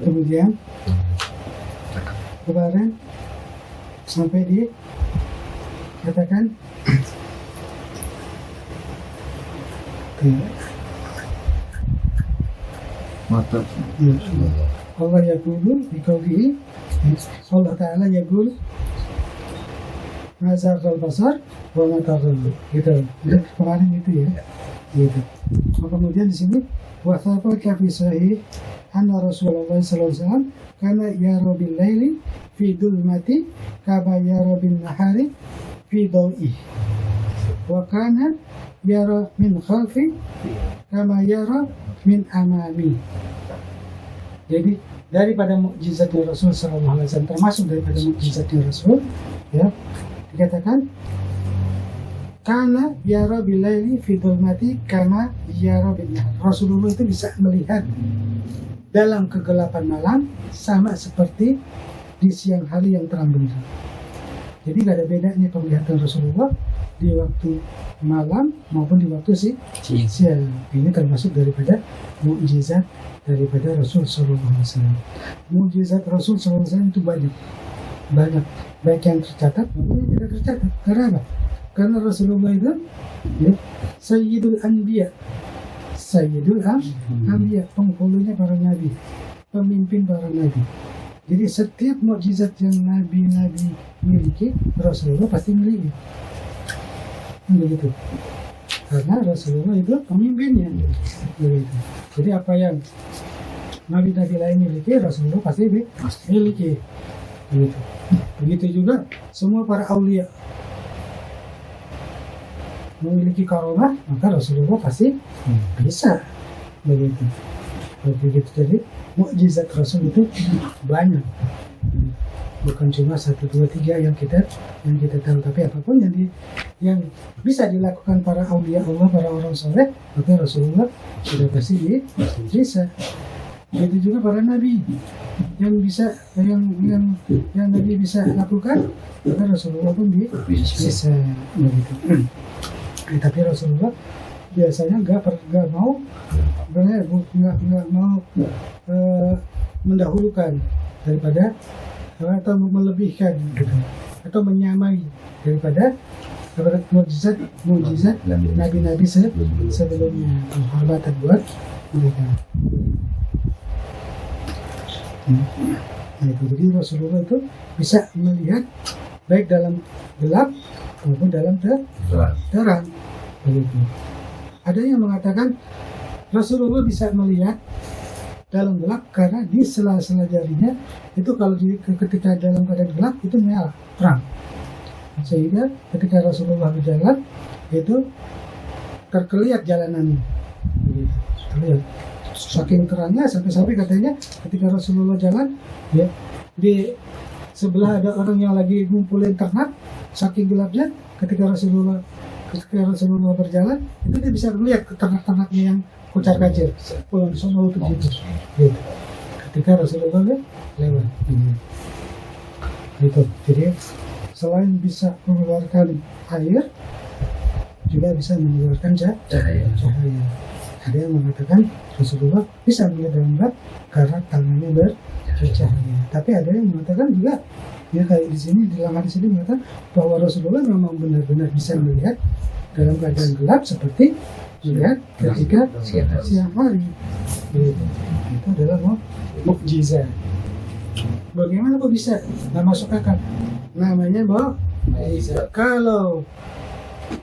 Kemudian kemarin sampai di katakan mata Allah yaqulu biqaulihi, Allah Ta'ala yaqul mazaqal basar wa ma taghallu, gitu. Kemarin itu ya, gitu. Kemudian di sini wa thabata fi sahih anna Rasulullah sallallahu alaihi wasallam kana yara bil laili fi dhulmati kama yara bin nahari fi daw'i wa kana yara min khalfi kama yara min amami. Jadi daripada mukjizatnya Rasul sallallahu alaihi wasallam, termasuk daripada mukjizatnya Rasul, ya, dikatakan karena yara bilaili fi dhulmati kama yara bin nahar. Rasulullah itu bisa melihat dalam kegelapan malam sama seperti di siang hari yang terang benderang. Jadi gak ada bedanya penglihatan Rasulullah di waktu malam maupun di waktu siang. Ini termasuk daripada mukjizat daripada Rasul sallallahu alaihi wasallam. Mukjizat Rasul sallallahu alaihi wasallam itu banyak, baik yang tercatat maupun yang tidak tercatat. Karena apa? Karena Rasulullah itu ya, Sayyidul Anbiya, penghulunya para nabi, pemimpin para nabi. Jadi setiap mukjizat yang nabi-nabi miliki, Rasulullah pasti miliki. Begitu. Karena Rasulullah itu pemimpinnya. Begitu. Jadi apa yang nabi-nabi lain miliki, Rasulullah pasti miliki. Begitu. Begitu juga semua para aulia memiliki karomah, maka Rasulullah pasti bisa. Begitu. Begitu. Jadi mukjizat Rasul itu banyak, bukan cuma 1, 2, 3 yang kita tahu, tapi apapun yang bisa dilakukan para aulia Allah, para orang soleh, maka Rasulullah sudah pasti bisa. Begitu juga para nabi yang bisa, yang nabi bisa lakukan, maka Rasulullah pun bisa. Begitu. Tapi Rasulullah biasanya nggak mau mendahulukan daripada atau melebihkan gitu, atau menyamai daripada mukjizat nabi-nabi sebelumnya, penghormatan buat mereka. Nah, itu jadi Rasulullah itu bisa melihat baik dalam gelap maupun dalam terang. Begitu. Ada yang mengatakan Rasulullah bisa melihat dalam gelap karena di sela-sela jarinya itu kalau ketika dalam keadaan gelap itu nyala terang, sehingga ketika Rasulullah berjalan itu terlihat jalanannya. Terlihat saking terangnya sampai katanya ketika Rasulullah jalan, ya, di sebelah ada orang yang lagi ngumpulin ternak, saking gelapnya ketika Rasulullah berjalan itu dia bisa melihat ternak-ternaknya yang kucar kacir pulang sono itu gitu. Ketika Rasulullah lewat gitu. Jadi selain bisa mengeluarkan air juga bisa mengeluarkan cahaya. Ada yang mengatakan Rasulullah bisa melihat dalam gelap karena tangannya bercahaya. Tapi ada yang mengatakan juga, ya kayak di sini di dalam hadis ini mengatakan bahwa Rasulullah memang benar-benar bisa melihat dalam keadaan gelap seperti melihat ketika siang hari. Itu adalah mukjizat. Bagaimana kok bisa? Nggak masuk akal. Namanya mukjizat. Kalau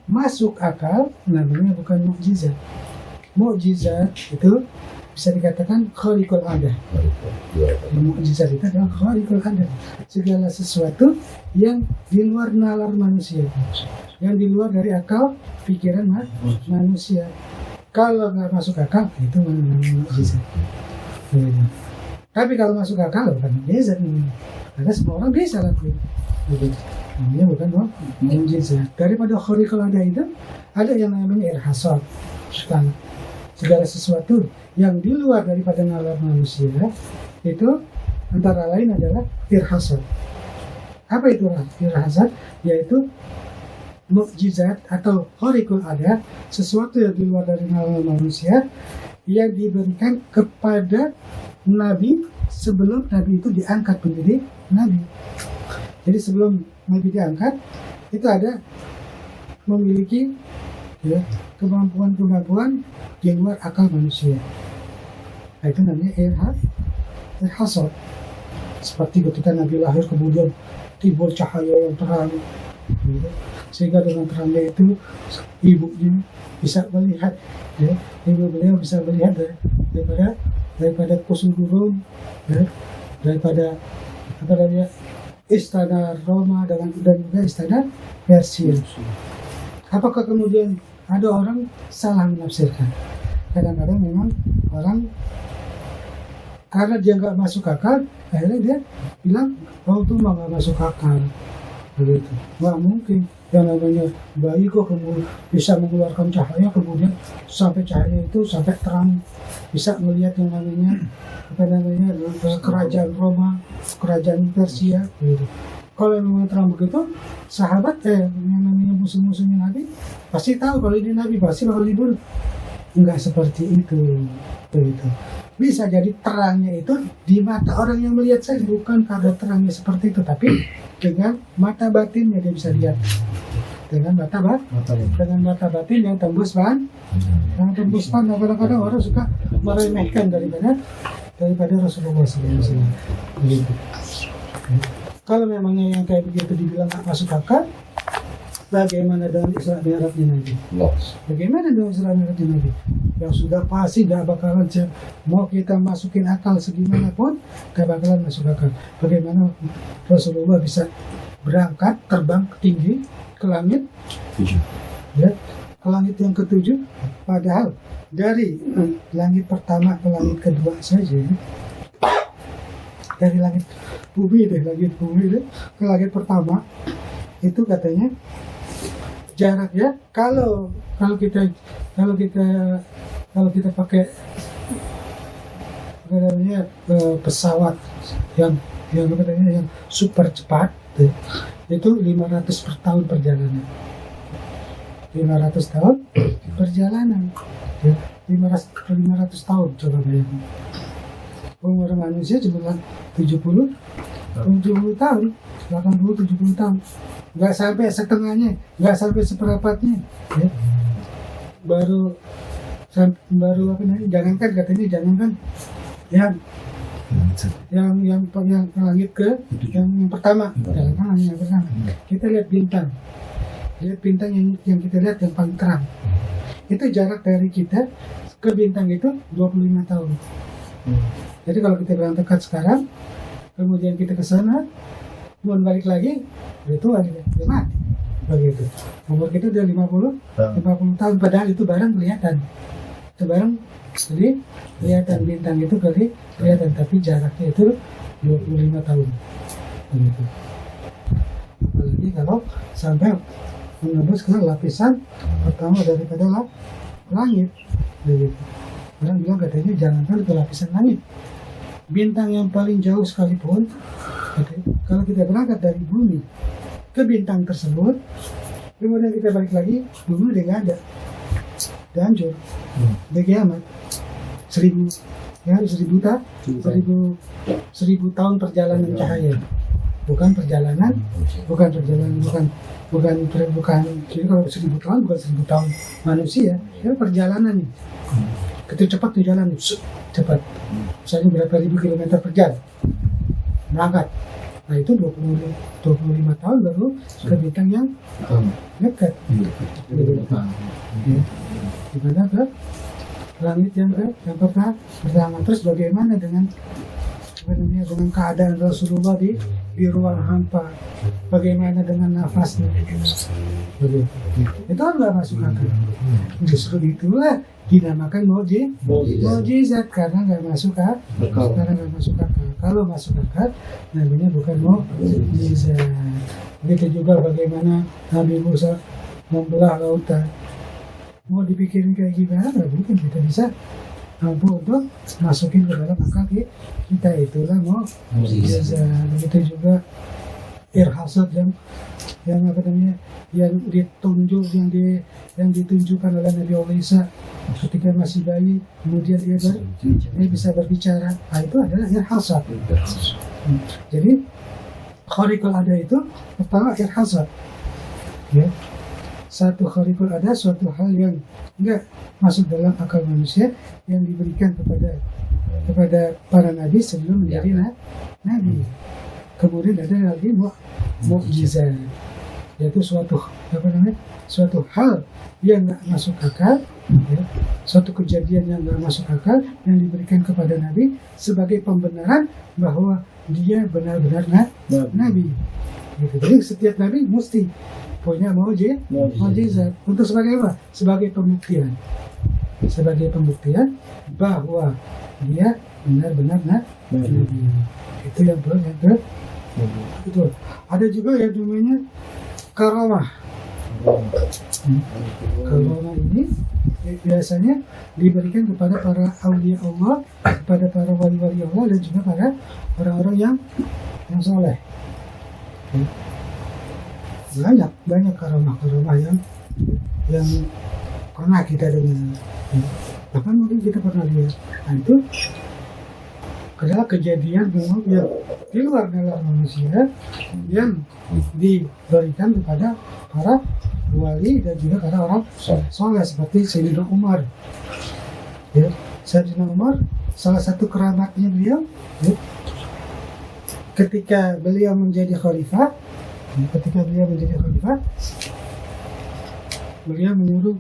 masuk akal, namanya bukan mukjizat. Mukjizat itu bisa dikatakan khariqul adah. Mukjizat itu adalah khariqul adah. Segala sesuatu yang di luar nalar manusia, yang di luar dari akal pikiran manusia. Kalau nggak masuk akal, itu namanya mukjizat. Tapi kalau masuk akal, bukan mukjizat. Karena semua orang bisa lakuin. Namanya bukan mukjizat. Daripada khariqul adah itu, ada yang namanya irhasat. Segala sesuatu yang di luar daripada nalar manusia itu antara lain adalah irhasat. Apa itu irhasat? Yaitu mukjizat atau khariqul adat, sesuatu yang di luar dari norma manusia yang diberikan kepada Nabi sebelum Nabi itu diangkat menjadi Nabi. Jadi sebelum Nabi diangkat itu ada memiliki ya, kemampuan-kemampuan di luar akal manusia. Nah, itu namanya irhasat. Seperti ketika Nabi lahir kemudian timbul cahaya yang terang, gitu. Sehingga dengan terangnya itu ibunya bisa melihat, ya, ibu beliau bisa melihat daripada kusur burung, ya, daripada apa namanya istana Roma dan juga istana Persia. Apakah kemudian ada orang salah menafsirkan? Kadang-kadang memang orang karena dia nggak masuk akal, akhirnya dia bilang, oh itu mah nggak masuk akal, begitu. Nggak mungkin yang namanya bayi kok kemudian bisa mengeluarkan cahaya, kemudian sampai cahaya itu sampai terang, bisa melihat yang namanya kerajaan Roma, kerajaan Persia, begitu. Kalau memang terang begitu, sahabat yang namanya musuh-musuhnya Nabi pasti tahu kalau ini Nabi pasti bakal dibunuh. Enggak seperti itu, begitu. Bisa jadi terangnya itu di mata orang yang melihat saja, bukan karena terangnya seperti itu, tapi dengan mata batinnya dia bisa lihat. Dengan mata batin yang tembus ban. Kadang-kadang orang suka meremehkan daripada Rasulullah SAW. Begitu. Kalau memangnya yang kayak begitu dibilang nggak masuk akal, bagaimana dengan Isra Mi'rajnya Nabi? Bagaimana dengan Isra Mi'rajnya Nabi? Yang sudah pasti gak bakalan mau kita masukin akal segimanapun, gak bakalan masuk akal. Bagaimana Rasulullah bisa berangkat terbang ke tinggi ke langit, ya, ke langit yang ketujuh, padahal dari langit pertama ke langit kedua saja, dari langit bumi ke langit pertama itu katanya jaraknya kalau kita pakai pesawat yang super cepat itu 500 per tahun perjalanan. 500 tahun perjalanan, ya, 500 tahun coba bayangin. Umur manusia cuma 70 tahun, 80-70 tahun. Nggak sampai setengahnya, nggak sampai seperempatnya, ya. Baru apa namanya? Jangankan yang langit ke yang pertama, jangankan langit yang pertama. Kita lihat bintang yang kita lihat yang paling terang. Itu jarak dari kita ke bintang itu 25 tahun. Jadi kalau kita berangkat sekarang, kemudian kita ke sana, mau balik lagi, itu udah mati. Begitu. Umur kita udah 50 tahun, padahal itu barang kelihatan. Itu barang kelihatan, bintang itu kelihatan, tapi jaraknya itu 25 tahun. Begitu. Apalagi kalau sampai menembus ke lapisan pertama daripada langit. Begitu. Orang bilang katanya jangankan ke lapisan langit. Bintang yang paling jauh sekalipun, kalau kita berangkat dari bumi ke bintang tersebut, kemudian kita balik lagi, bumi udah nggak ada, udah hancur, udah kiamat. 1000 tahun perjalanan cahaya, bukan perjalanan. Jadi kalau 1000 tahun bukan 1000 tahun manusia, ya perjalanan nih. Ketika cepat tuh jalan, cepat. Misalnya berapa ribu kilometer per jam berangkat. Nah itu 25 tahun baru ke bintang yang dekat. Gimana ke langit yang pertama. Terus bagaimana dengan keadaan Rasulullah di ruang hampa? Bagaimana dengan nafasnya? Itu kan nggak masuk akal. Justru itulah dinamakan mukjizat karena nggak masuk akal. Kalau masuk akal, namanya bukan mukjizat. Begitu juga bagaimana Nabi Musa membelah lautan. Mau dipikirin kayak gimana, nggak mungkin kita bisa mampu untuk masukin ke dalam akal kita. Itulah mukjizat. Begitu juga irhasat yang yang ditunjuk, yang ditunjukkan oleh Nabi Allah Isa ketika masih bayi, kemudian dia bisa berbicara. Nah, itu adalah irhasat. Jadi khariqul ada itu pertama irhasat, ya, satu khariqul ada, suatu hal yang enggak masuk dalam akal manusia yang diberikan kepada para nabi sebelum menjadi nabi. Kemudian ada lagi mukjizat, yaitu suatu hal yang nggak masuk akal, ya, suatu kejadian yang nggak masuk akal yang diberikan kepada nabi sebagai pembenaran bahwa dia benar-benar nabi. Gitu. Jadi setiap nabi mesti punya mukjizat untuk sebagai apa? Sebagai pembuktian bahwa dia benar-benar nabi. Itu yang kedua. Itu ada juga yang namanya karamah. Karamah ini biasanya diberikan kepada para aulia Allah, kepada para wali-wali Allah, dan juga pada orang-orang yang soleh. Banyak karamah yang pernah kita dengar, bahkan mungkin kita pernah lihat. Nah, itu adalah kejadian yang di luar nalar manusia yang diberikan kepada para wali dan juga para orang soleh seperti Sayyidina Umar. Ya, Sayyidina Umar, salah satu keramatnya beliau, ya, ketika beliau menjadi khalifah, beliau menyuruh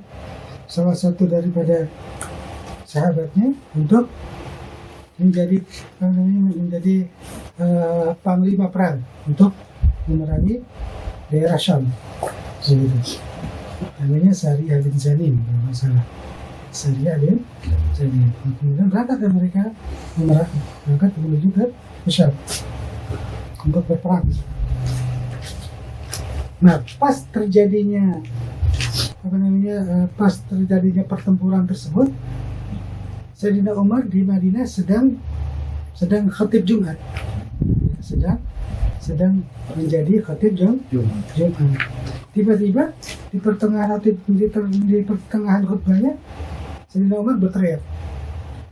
salah satu daripada sahabatnya untuk menjadi panglima perang untuk memerangi daerah Syam. Namanya Sariah bin Zanim, kalau nggak salah. Sariah bin Zanim. Kemudian berangkat mereka menuju ke Syam untuk berperang. Nah, pas terjadinya pertempuran tersebut, Sayyidina Umar di Madinah sedang khatib Jumat, sedang menjadi khatib Jumat. Tiba-tiba di pertengahan khutbahnya, Sayyidina Umar berteriak,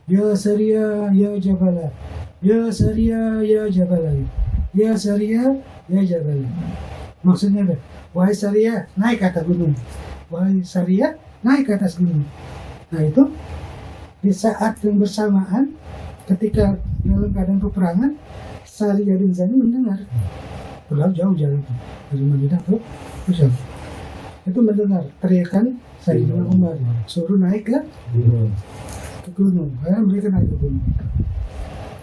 "Ya Sariyah, ya Jabala, ya Sariyah, ya Jabala, ya Sariyah, ya Jabala." Maksudnya apa? Wahai Sariyah, naik ke atas gunung. Wahai Sariyah, naik ke atas gunung. Nah, itu di saat yang bersamaan ketika dalam keadaan peperangan, Sariah bin Zanim mendengar, terlalu jauh jalan dari Madinah ke Syam. Itu mendengar teriakan Sayyidina Umar, suruh naik ke gunung. Akhirnya mereka naik ke gunung.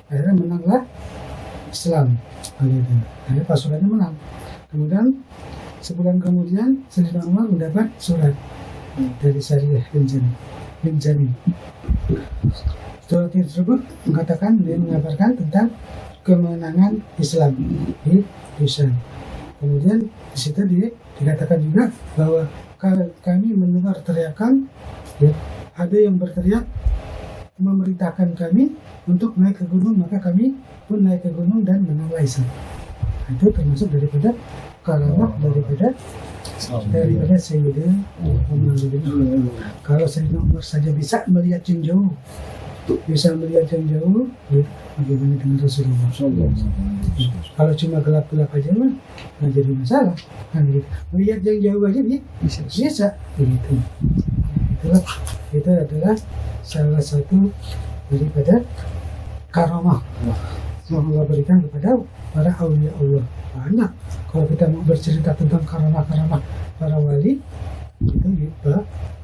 Akhirnya menanglah Islam. Akhirnya pasukannya menang. Kemudian sebulan kemudian Sayyidina Umar mendapat surat dari Sariah bin Zanim. Surat tersebut mengabarkan tentang kemenangan Islam di Syam. Kemudian di situ dikatakan juga bahwa kami mendengar teriakan, ya, ada yang berteriak memerintahkan kami untuk naik ke gunung, maka kami pun naik ke gunung dan menanglah Islam. Itu termasuk daripada karamah daripada Sayyidina Umar. Kalau Sayyidina Umar saja bisa melihat yang jauh, ya, bagaimana dengan Rasulullah? Kalau cuma gelap-gelap aja mah nggak jadi masalah. Kan gitu. Melihat yang jauh aja bisa. Begitu. Itu adalah salah satu daripada karamah yang Allah berikan kepada para aulia Allah. Banyak. Kalau kita mau bercerita tentang karamah-karamah para wali, itu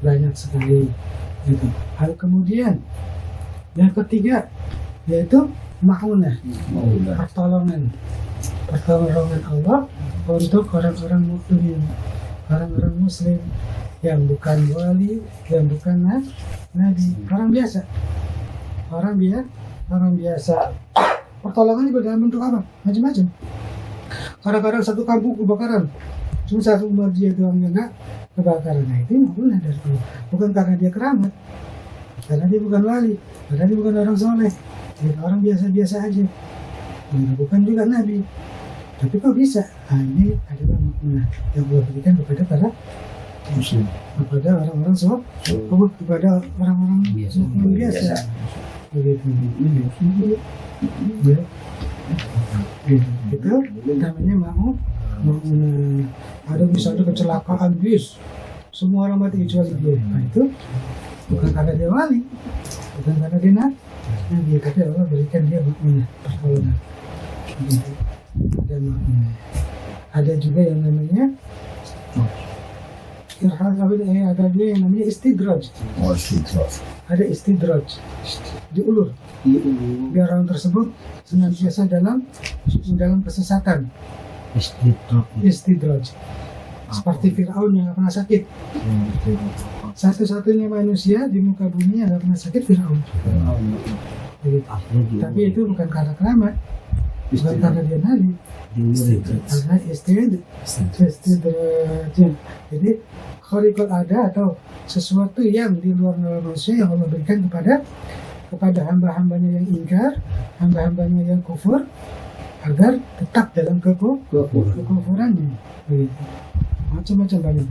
banyak sekali. Gitu. Hal kemudian yang ketiga yaitu ma'unah, pertolongan Allah untuk orang-orang mukmin, orang-orang muslim yang bukan wali, yang bukan nabi, orang biasa. Pertolongan itu dalam bentuk apa? Macam-macam. Kadang-kadang satu kampung kebakaran, cuma satu umat dia doang yang nggak kebakaran. Nah, itu ma'unah dari Allah. Bukan karena dia keramat, karena dia bukan wali, karena dia bukan orang soleh, dia orang biasa-biasa aja. Bukan juga nabi. Tapi kok bisa? Nah, ini adalah makna yang Allah berikan kepada para muslim, kepada orang-orang kepada orang-orang biasa. Begitu. Ya. Itu namanya mau ada misalnya kecelakaan bis, semua orang mati kecuali dia. Nah itu bukan karena dia wali, bukan karena dia nabi, tapi Allah berikan dia makna pertolongan. Gitu. Ada makna. Ada juga yang namanya ada dia yang namanya istidraj. Ada istidraj, diulur biar orang tersebut senantiasa dalam kesesatan. Istidraj seperti Fir'aun yang gak pernah sakit. Satu-satunya manusia di muka bumi yang gak pernah sakit Fir'aun. Tapi itu bukan karena keramat, bukan karena dia nabi, karena istidraj. Jadi khariqul ada atau sesuatu yang di luar manusia yang Allah berikan kepada hamba-hambanya yang ingkar, hamba-hambanya yang kufur, agar tetap dalam kekufurannya. Begitu. Macam-macam banyak.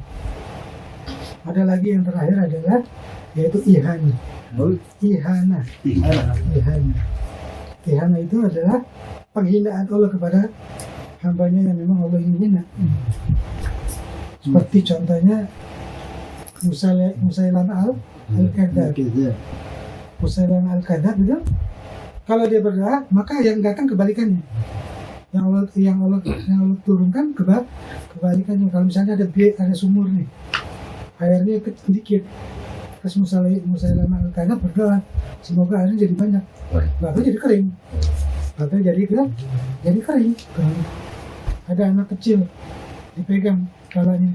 Ada lagi yang terakhir adalah yaitu ihana. Ihana itu adalah penghinaan Allah kepada hambanya yang memang Allah ingin hina. Seperti contohnya Musailamah al-Kadzdzab. Musailamah al-Kadzdzab itu kalau dia berdoa, maka yang datang kebalikannya. Yang Allah turunkan kebalikannya. Kalau misalnya ada sumur nih, airnya sedikit, terus Musailamah al-Kadzdzab berdoa, semoga airnya jadi banyak, bahkan jadi kering, jadi kering. Ada anak kecil dipegang kepalanya,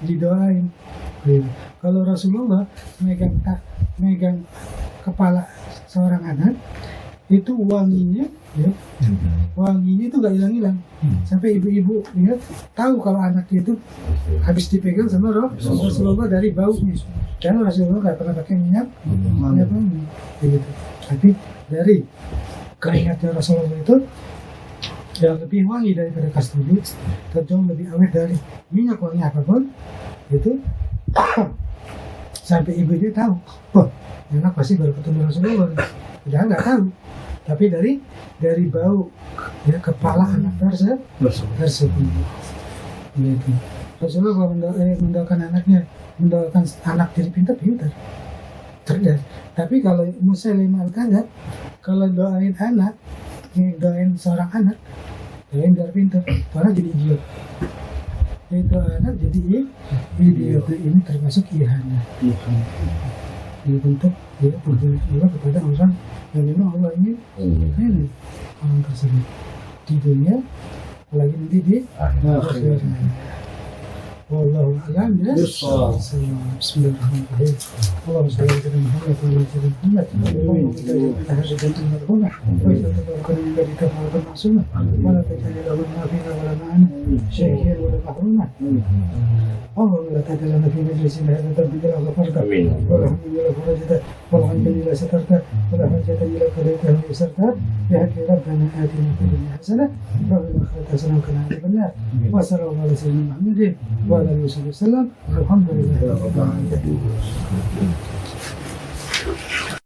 didoain. Kalau Rasulullah megang kepala seorang anak, itu wanginya itu nggak hilang-hilang sampai ibu-ibu tahu kalau anaknya itu habis dipegang sama Rasulullah dari baunya. Karena Rasulullah nggak pernah pakai minyak wangi, begitu. Tapi dari keringatnya Rasulullah itu yang lebih wangi daripada kasturi, jauh lebih awet dari minyak wangi apapun, itu sampai ibunya tahu, wah, anak pasti baru ketemu Rasulullah. Dia nggak tahu, tapi dari bau kepala anak tersebut. Gitu. Rasulullah kalau mendoakan anak jadi pintar, cerdas. Tapi kalau Musailamah al-Kadzdzab, kalau doain seorang anak, doain biar pintar, orang jadi idiot. Itu anak jadi idiot. Ini termasuk ihana. Ini bentuk Allah kepada orang yang memang Allah ingin orang tersebut di dunia, apalagi nanti di akhirat. Wallahu a'lam bishawab. Bismillahirrahmanirrahim. Allahumma shalli ala Muhammad wa ala ali Muhammad. Allahumma inna hajatan marhumah wa idza tawakkal bika fa ma'sumah wa la tajal lahu nafina wa la ma'ana syai'an wa la mahrumah. اللهم لا تدع لنا في مجلسنا هذا ذنبا الا غفرته ولا هما الا فرجته ولا عيبا الا سترته ولا حاجة الا قضيتها ويسرتها بحق ربنا اتنا في الدنيا حسنه وفي الاخره حسنه وقنا عذاب النار وصلى الله على سيدنا محمد وعلى اله وصحبه وسلم والحمد لله رب العالمين.